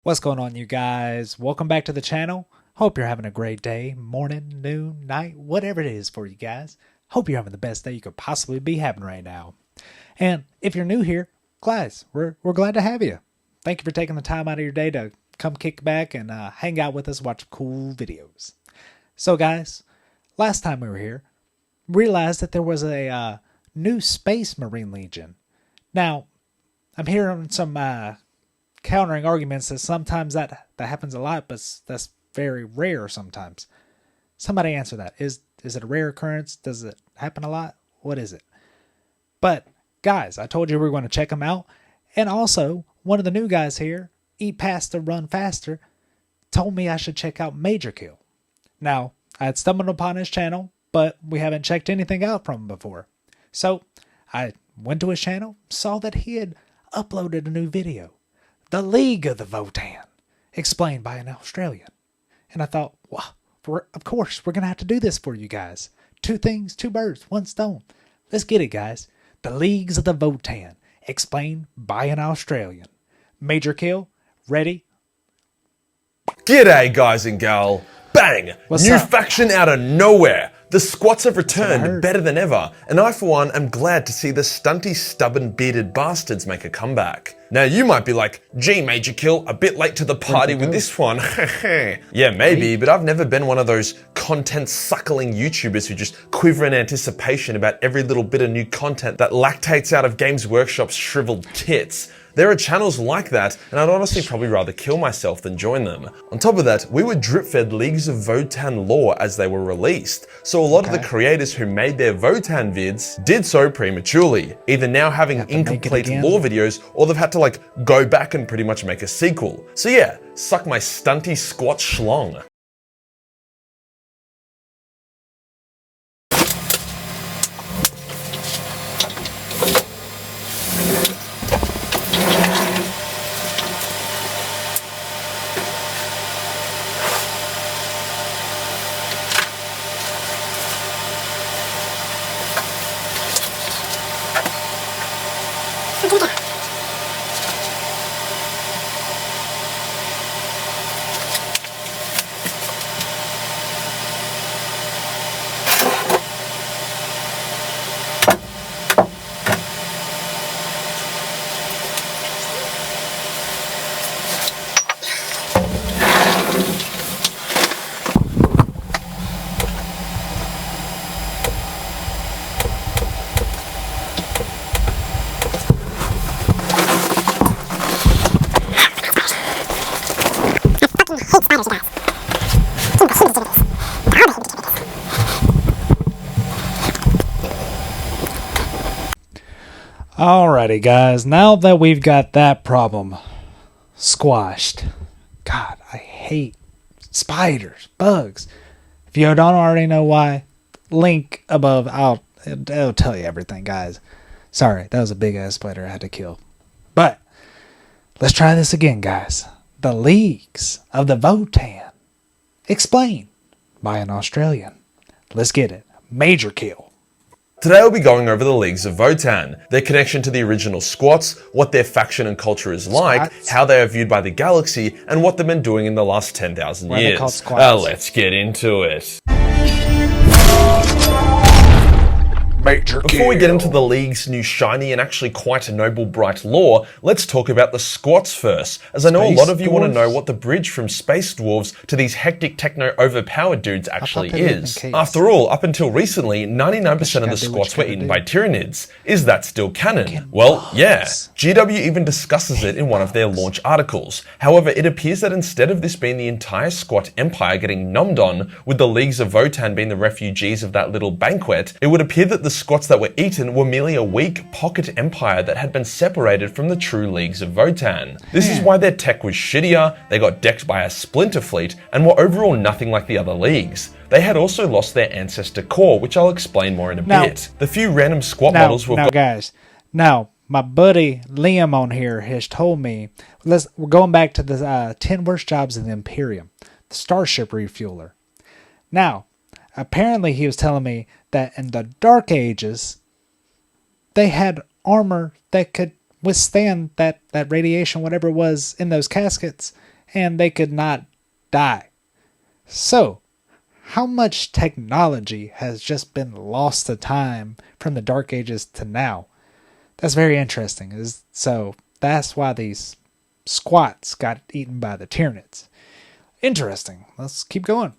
What's going on, you guys? Welcome back to the channel. Hope you're having a great day, morning, noon, night, whatever it is for you guys. Hope you're having the best day you could possibly be having right now. And if you're new here, guys, we're glad to have you. Thank you for taking the time out of your day to come kick back and hang out with us, watch cool videos. So guys, last time we were here, realized that there was a new Space Marine Legion. Now, I'm hearing some countering arguments that sometimes that happens a lot, but that's very rare sometimes. Somebody answer that. Is it a rare occurrence? Does it happen a lot? What is it? But guys, I told you we were going to check them out. And also, one of the new guys here, Eat Pasta, Run Faster, told me I should check out MajorKills. Now, I had stumbled upon his channel, but we haven't checked anything out from him before. So I went to his channel, saw that he had uploaded a new video. The League of the Votan, explained by an Australian. And I thought, well, of course, we're going to have to do this for you guys. Two things, two birds, one stone. Let's get it, guys. The Leagues of the Votan, explained by an Australian. MajorKills, ready? G'day, guys and gal. Bang! What's New up? faction out of nowhere. The squats have returned better than ever, and I for one am glad to see the stunty, stubborn, bearded bastards make a comeback. Now you might be like, gee, MajorKills, a bit late to the party with this one. Yeah, maybe, but I've never been one of those content-suckling YouTubers who just quiver in anticipation about every little bit of new content that lactates out of Games Workshop's shriveled tits. There are channels like that, and I'd honestly probably rather kill myself than join them. On top of that, we were drip-fed Leagues of Votan lore as they were released, so a lot of the creators who made their Votan vids did so prematurely, either now having incomplete lore videos, or they've had to go back and pretty much make a sequel. So yeah, suck my stunty squat schlong. Alrighty, guys. Now that we've got that problem squashed. God, I hate spiders, bugs. If you don't already know why, link above. It'll tell you everything, guys. Sorry, that was a big ass spider I had to kill. But let's try this again, guys. The Leagues of the Votan, explained by an Australian. Let's get it. MajorKills. Today we'll be going over the Leagues of Votan, their connection to the original squats, what their faction and culture is like, how they are viewed by the galaxy, and what they've been doing in the last 10,000 years. Let's get into it. Before we get into the League's new shiny and actually quite noble bright lore, let's talk about the squats first, as I know a lot of you want to know what the bridge from space dwarves to these hectic techno overpowered dudes actually is. After all, up until recently, 99% of the squats were eaten by Tyranids. Is that still canon? Well, yeah. GW even discusses it in one of their launch articles. However, it appears that instead of this being the entire squat empire getting nommed on, with the Leagues of Votan being the refugees of that little banquet, it would appear that the squats that were eaten were merely a weak pocket empire that had been separated from the true Leagues of Votan. This is why their tech was shittier, they got decked by a splinter fleet, and were overall nothing like the other leagues. They had also lost their Ancestor core, which I'll explain more in a bit. The few random squat models we've got. Guys, my buddy Liam on here has told me, we're going back to the 10 worst jobs in the Imperium, the Starship Refueler. Now, apparently he was telling me that in the Dark Ages, they had armor that could withstand that radiation, whatever it was in those caskets, and they could not die. So, how much technology has just been lost to time from the Dark Ages to now? That's very interesting. So, that's why these squats got eaten by the Tyranids. Interesting. Let's keep going.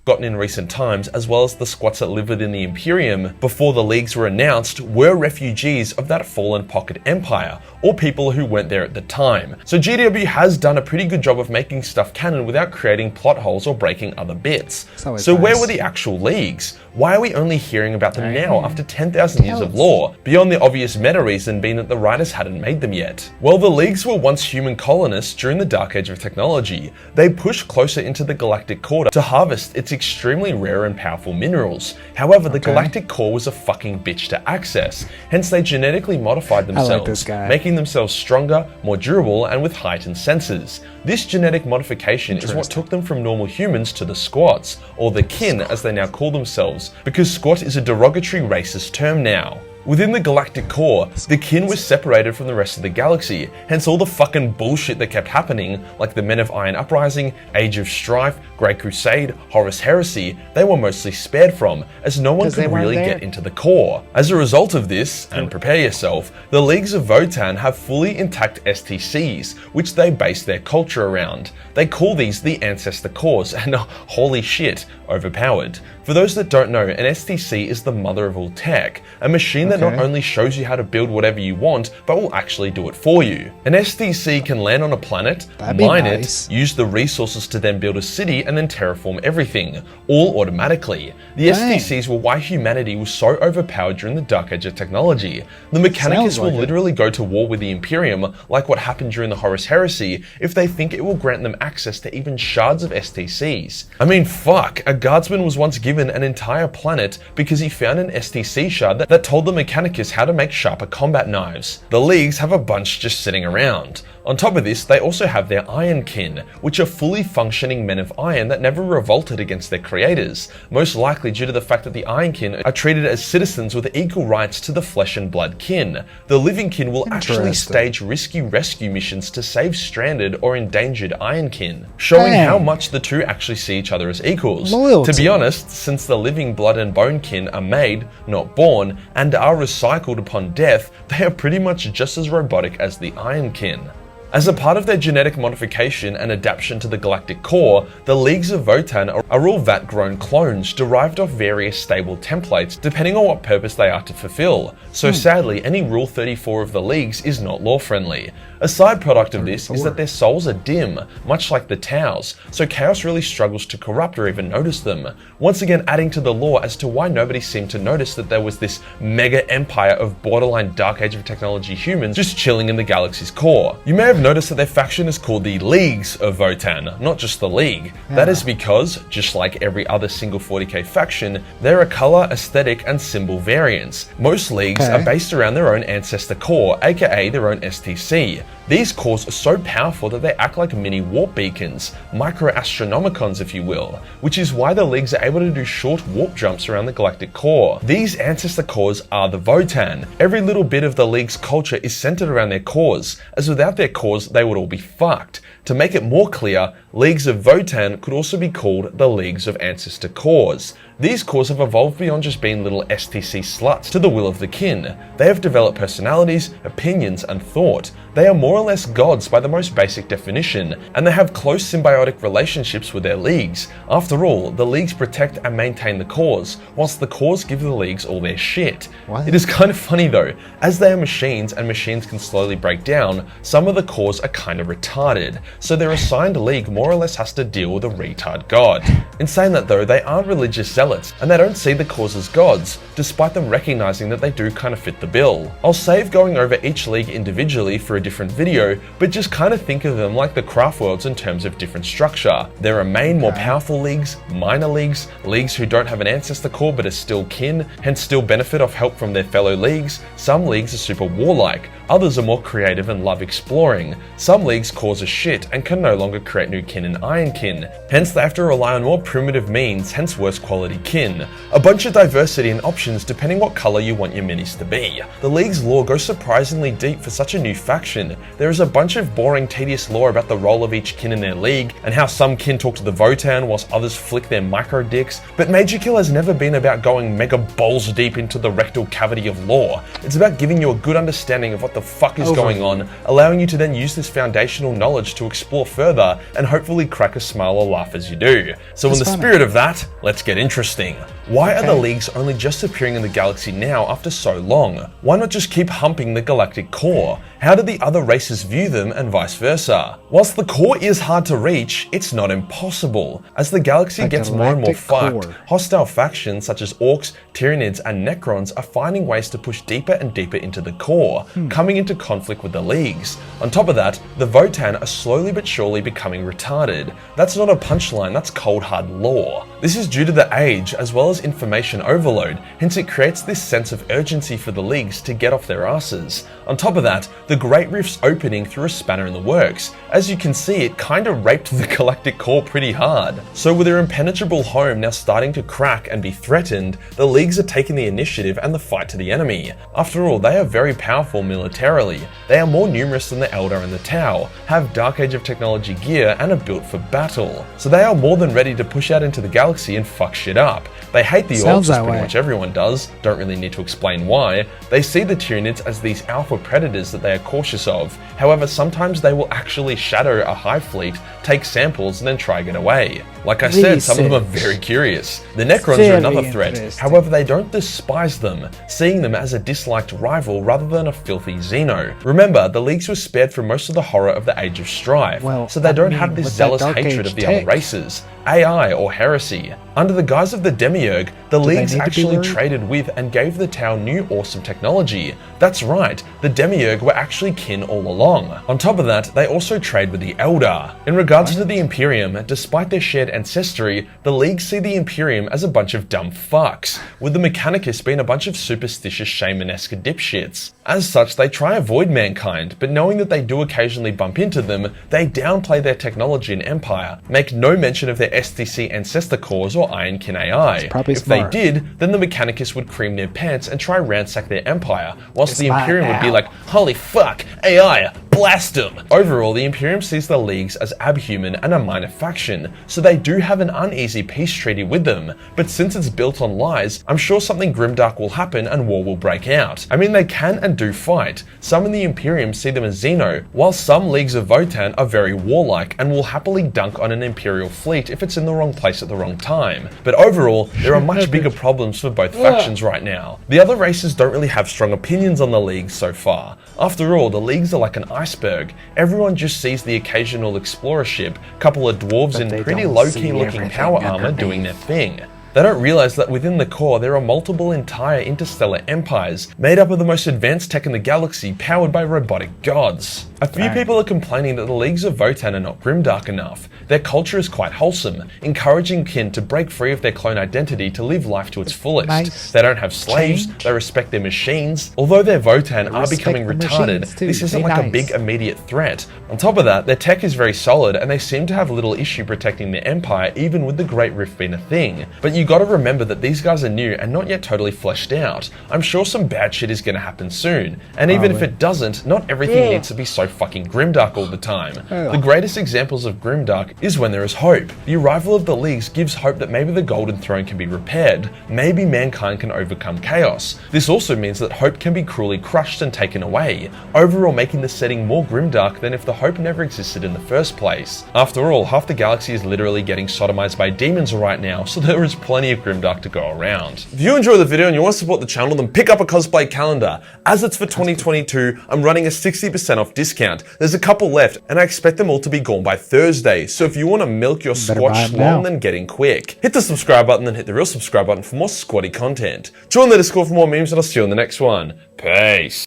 Gotten in recent times, as well as the squats that lived within the Imperium before the Leagues were announced, were refugees of that fallen pocket empire, or people who weren't there at the time. So GW has done a pretty good job of making stuff canon without creating plot holes or breaking other bits. So where were the actual Leagues? Why are we only hearing about them now after 10,000 years of lore, beyond the obvious meta reason being that the writers hadn't made them yet? Well, the Leagues were once human colonists during the Dark Age of technology. They pushed closer into the galactic core to harvest its extremely rare and powerful minerals. However, the galactic core was a fucking bitch to access, hence they genetically modified themselves, making themselves stronger, more durable, and with heightened senses. This genetic modification is what took them from normal humans to the squats, or the kin as they now call themselves, because squat is a derogatory racist term now. Within the galactic core, the kin was separated from the rest of the galaxy, hence all the fucking bullshit that kept happening, like the Men of Iron Uprising, Age of Strife, Great Crusade, Horus Heresy, they were mostly spared from, as no one could really get into the core. As a result of this, and prepare yourself, the Leagues of Votan have fully intact STCs, which they base their culture around. They call these the Ancestor cores, and holy shit, overpowered. For those that don't know, an STC is the mother of all tech, a machine that not only shows you how to build whatever you want, but will actually do it for you. An STC can land on a planet, mine it, use the resources to then build a city, and then terraform everything, all automatically. The STCs were why humanity was so overpowered during the Dark Age of technology. The Mechanicus will literally go to war with the Imperium, like what happened during the Horus Heresy, if they think it will grant them access to even shards of STCs. I mean, fuck, a guardsman was once given an entire planet because he found an STC shard that told the Mechanicus how to make sharper combat knives. The Leagues have a bunch just sitting around. On top of this, they also have their Iron Kin, which are fully functioning men of iron that never revolted against their creators, most likely due to the fact that the Iron Kin are treated as citizens with equal rights to the flesh and blood kin. The living kin will actually stage risky rescue missions to save stranded or endangered Iron Kin, showing how much the two actually see each other as equals. To be honest, since the living blood and bone kin are made, not born, and are recycled upon death, they are pretty much just as robotic as the Iron Kin. As a part of their genetic modification and adaptation to the galactic core, the Leagues of Votan are all vat-grown clones derived off various stable templates depending on what purpose they are to fulfill. So sadly, any Rule 34 of the Leagues is not lore-friendly. A side product of this is that their souls are dim, much like the Taus, so Chaos really struggles to corrupt or even notice them. Once again adding to the lore as to why nobody seemed to notice that there was this mega empire of borderline Dark Age of technology humans just chilling in the galaxy's core. You may have noticed that their faction is called the Leagues of Votan, not just the League. That is because, just like every other single 40k faction, there are color, aesthetic, and symbol variants. Most Leagues are based around their own Ancestor core, aka their own STC. These cores are so powerful that they act like mini warp beacons, micro-astronomicons if you will, which is why the Leagues are able to do short warp jumps around the galactic core. These Ancestor cores are the Votan. Every little bit of the League's culture is centered around their cores, as without their cores they would all be fucked. To make it more clear, Leagues of Votan could also be called the Leagues of Ancestor cores. These cores have evolved beyond just being little STC sluts to the will of the kin. They have developed personalities, opinions, and thought. They are more or less gods by the most basic definition, and they have close symbiotic relationships with their Leagues. After all, the Leagues protect and maintain the cores, whilst the cores give the Leagues all their shit. It is kind of funny though, as they are machines and machines can slowly break down, some of the cores are kind of retarded, so their assigned League more or less has to deal with a retard god. In saying that though, they aren't religious zealots, and they don't see the cores as gods, despite them recognizing that they do kind of fit the bill. I'll save going over each League individually for a different video, but just kind of think of them like the craft worlds in terms of different structure. There are main, more powerful Leagues, minor Leagues, Leagues who don't have an Ancestor core but are still kin, hence still benefit off help from their fellow Leagues. Some Leagues are super warlike, others are more creative and love exploring. Some Leagues cause a shit and can no longer create new kin and Iron Kin, hence they have to rely on more primitive means, hence worse quality quality kin. A bunch of diversity and options depending what color you want your minis to be. The League's lore goes surprisingly deep for such a new faction. There is a bunch of boring, tedious lore about the role of each kin in their league, and how some kin talk to the VOTAN whilst others flick their micro dicks, but MajorKill has never been about going mega balls deep into the rectal cavity of lore. It's about giving you a good understanding of what the fuck is going on, allowing you to then use this foundational knowledge to explore further and hopefully crack a smile or laugh as you do. So in the spirit of that, let's get interesting. Why are the Leagues only just appearing in the galaxy now after so long? Why not just keep humping the galactic core? How do the other races view them and vice versa? Whilst the core is hard to reach, it's not impossible. As the galaxy gets more and more fucked, hostile factions such as Orcs, Tyranids and Necrons are finding ways to push deeper and deeper into the core, coming into conflict with the Leagues. On top of that, the VOTAN are slowly but surely becoming retarded. That's not a punchline, that's cold hard lore. This is due to the age as well as information overload, hence it creates this sense of urgency for the Leagues to get off their asses. On top of that, the Great Rift's opening threw a spanner in the works. As you can see, it kinda raped the galactic core pretty hard. So with their impenetrable home now starting to crack and be threatened, the Leagues are taking the initiative and the fight to the enemy. After all, they are very powerful militarily. They are more numerous than the Eldar and the Tau, have Dark Age of Technology gear and are built for battle. So they are more than ready to push out into the galaxy and fuck shit up. They hate the Orcs, as pretty much everyone does, don't really need to explain why. They see the Tyranids as these alpha predators that they are cautious of. However, sometimes they will actually shadow a hive fleet, take samples and then try to get away. Like I said, some of them are very curious. The Necrons are another threat, however they don't despise them, seeing them as a disliked rival rather than a filthy Xeno. Remember, the Leagues were spared from most of the horror of the Age of Strife, so they don't have this zealous hatred of the other races, AI or heresy. Under the guise of the Demiurge, the Leagues actually traded with and gave the Tau new awesome technology. That's right, the Demiurge were actually kin all along. On top of that, they also trade with the Eldar. In regards to the Imperium, despite their shared ancestry, the Leagues see the Imperium as a bunch of dumb fucks, with the Mechanicus being a bunch of superstitious shaman-esque dipshits. As such, they try avoid mankind, but knowing that they do occasionally bump into them, they downplay their technology and empire, make no mention of their STC Ancestor cores or Ironkin AI. If they did, then the Mechanicus would cream their pants and try ransack their empire, whilst the Imperium would be like, holy fuck, AI, blast them! Overall, the Imperium sees the Leagues as abhuman and a minor faction, so they do have an uneasy peace treaty with them, but since it's built on lies, I'm sure something grimdark will happen and war will break out. I mean, they can and do fight. Some in the Imperium see them as Xeno, while some Leagues of Votan are very warlike and will happily dunk on an Imperial fleet if it's in the wrong place at the wrong time. But overall, there are much bigger problems for both factions right now. The other races don't really have strong opinions on the Leagues so far. After all, the Leagues are like an iceberg. Everyone just sees the occasional explorer ship, couple of dwarves in pretty low-key looking power armor doing their thing. They don't realize that within the core there are multiple entire interstellar empires made up of the most advanced tech in the galaxy powered by robotic gods. A few people are complaining that the Leagues of Votan are not grimdark enough. Their culture is quite wholesome, encouraging kin to break free of their clone identity to live life to its fullest. They don't have slaves, they respect their machines. Although their Votan are becoming retarded, this isn't like a big immediate threat. On top of that, their tech is very solid and they seem to have little issue protecting their empire even with the Great Rift being a thing. But you gotta remember that these guys are new and not yet totally fleshed out. I'm sure some bad shit is gonna happen soon. And even if it doesn't, not everything needs to be so fucking grimdark all the time. The greatest examples of grimdark is when there is hope. The arrival of the Leagues gives hope that maybe the Golden Throne can be repaired. Maybe mankind can overcome chaos. This also means that hope can be cruelly crushed and taken away, overall making the setting more grimdark than if the hope never existed in the first place. After all, half the galaxy is literally getting sodomized by demons right now, so there is plenty of grimdark to go around. If you enjoyed the video and you want to support the channel, then pick up a cosplay calendar. As it's for 2022, I'm running a 60% off discount. There's a couple left, and I expect them all to be gone by Thursday, so if you want to milk your squatch schlong, then get in quick. Hit the subscribe button, then hit the real subscribe button for more squatty content. Join the Discord for more memes, and I'll see you in the next one. Peace.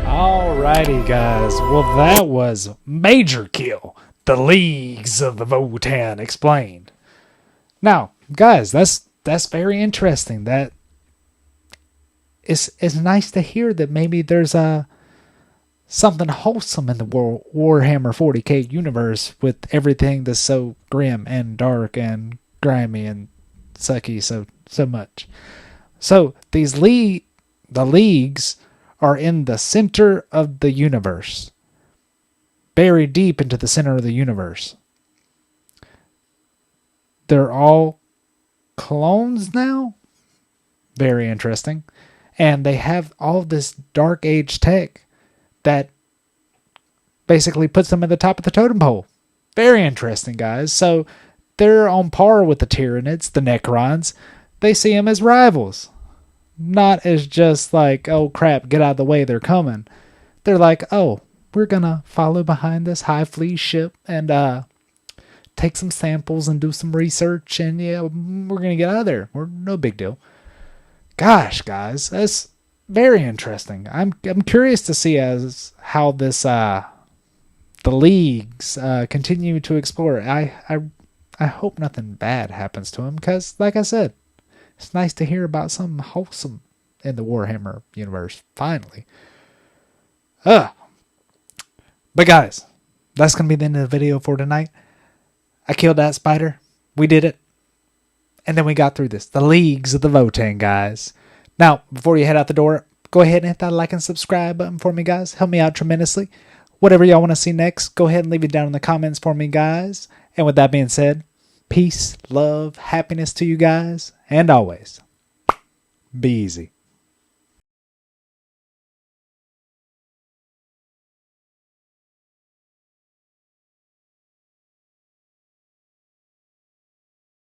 Alrighty, guys. Well, that was MajorKill, the Leagues of the Votan explained. Now, guys, that's very interesting. That it's nice to hear that maybe there's something wholesome in the Warhammer 40K universe with everything that's so grim and dark and grimy and sucky so much. So these the leagues are in the center of the universe. Buried deep into the center of the universe. They're all clones now? Very interesting. And they have all this dark age tech that basically puts them at the top of the totem pole. Very interesting, guys. So they're on par with the Tyranids, the Necrons. They see them as rivals. Not as just like, oh crap, get out of the way, they're coming. They're like, oh, we're going to follow behind this High Fleet ship and take some samples and do some research, and yeah, we're going to get out of there. We're no big deal. Gosh, guys, that's very interesting. I'm curious to see how this the leagues continue to explore. I hope nothing bad happens to him, because like I said, it's nice to hear about something wholesome in the Warhammer universe finally. But guys, that's going to be the end of the video for tonight. I killed that spider. We did it. And then we got through this. The Leagues of the Votan, guys. Now, before you head out the door, go ahead and hit that like and subscribe button for me, guys. Help me out tremendously. Whatever y'all want to see next, go ahead and leave it down in the comments for me, guys. And with that being said, peace, love, happiness to you guys. And always, be easy.